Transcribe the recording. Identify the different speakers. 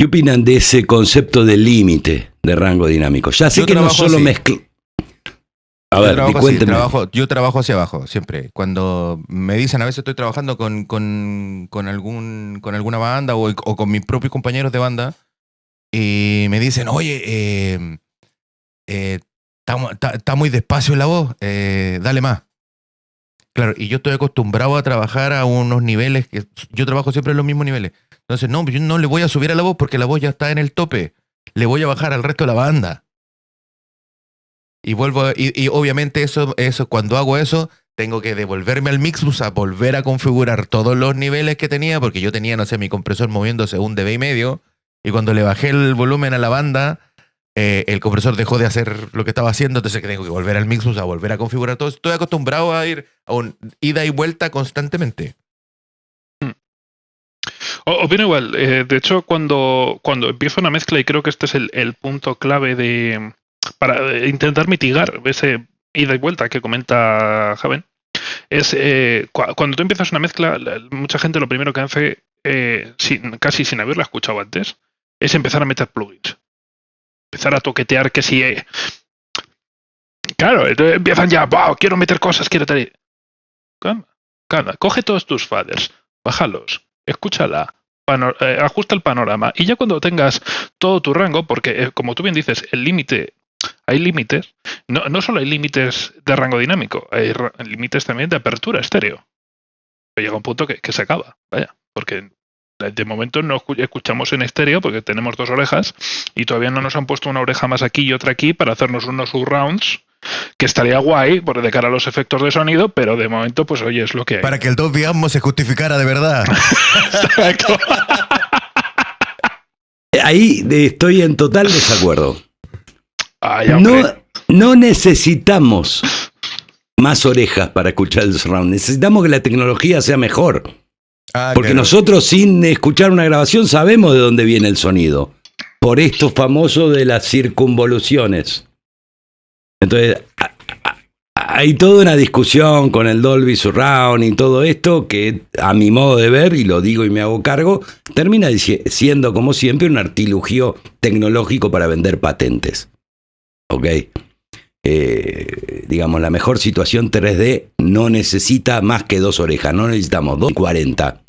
Speaker 1: ¿Qué opinan de ese concepto de límite de rango dinámico? Ya sé que no solo mezcla. A ver, cuénteme.
Speaker 2: Yo trabajo hacia abajo, siempre. Cuando me dicen, a veces estoy trabajando con alguna banda o con mis propios compañeros de banda, y me dicen, oye, está muy despacio la voz, dale más. Claro, y yo estoy acostumbrado a trabajar a unos niveles que yo trabajo siempre en los mismos niveles. Entonces, no, yo no le voy a subir a la voz porque la voz ya está en el tope. Le voy a bajar al resto de la banda. Y obviamente eso, cuando hago eso, tengo que devolverme al Mixbus a volver a configurar todos los niveles que tenía, porque yo tenía, no sé, mi compresor moviéndose 1 dB, y cuando le bajé el volumen a la banda, el compresor dejó de hacer lo que estaba haciendo, entonces tengo que volver al Mixbus a volver a configurar todo. Estoy acostumbrado a ir a un ida y vuelta constantemente.
Speaker 3: Opino igual. De hecho, cuando empiezo una mezcla, y creo que este es el punto clave para intentar mitigar ese ida y vuelta que comenta Javen, es cuando tú empiezas una mezcla, mucha gente lo primero que hace, casi sin haberla escuchado antes, es empezar a meter plugins. Empezar a toquetear que si... Claro, entonces empiezan ya, wow, quiero meter cosas, quiero tener... Calma, coge todos tus faders, bájalos, escúchala, ajusta el panorama, y ya cuando tengas todo tu rango, porque como tú bien dices, hay límites, no solo hay límites de rango dinámico, hay límites también de apertura estéreo. Pero llega un punto que se acaba, vaya, porque de momento no escuchamos en estéreo porque tenemos 2 orejas y todavía no nos han puesto una oreja más aquí y otra aquí para hacernos unos surrounds, que estaría guay de cara a los efectos de sonido, pero de momento, pues oye, es lo que hay.
Speaker 2: Para que el Dolby Atmos se justificara de verdad.
Speaker 3: Exacto.
Speaker 1: Ahí estoy en total desacuerdo.
Speaker 3: Ay,
Speaker 1: no necesitamos más orejas para escuchar el surround. Necesitamos que la tecnología sea mejor. Porque claro, nosotros sin escuchar una grabación sabemos de dónde viene el sonido. Por esto famoso de las circunvoluciones. Entonces, hay toda una discusión con el Dolby Surround y todo esto que, a mi modo de ver, y lo digo y me hago cargo, termina siendo, como siempre, un artilugio tecnológico para vender patentes. ¿Ok? Digamos, la mejor situación 3D no necesita más que 2 orejas, no necesitamos 2 y 40.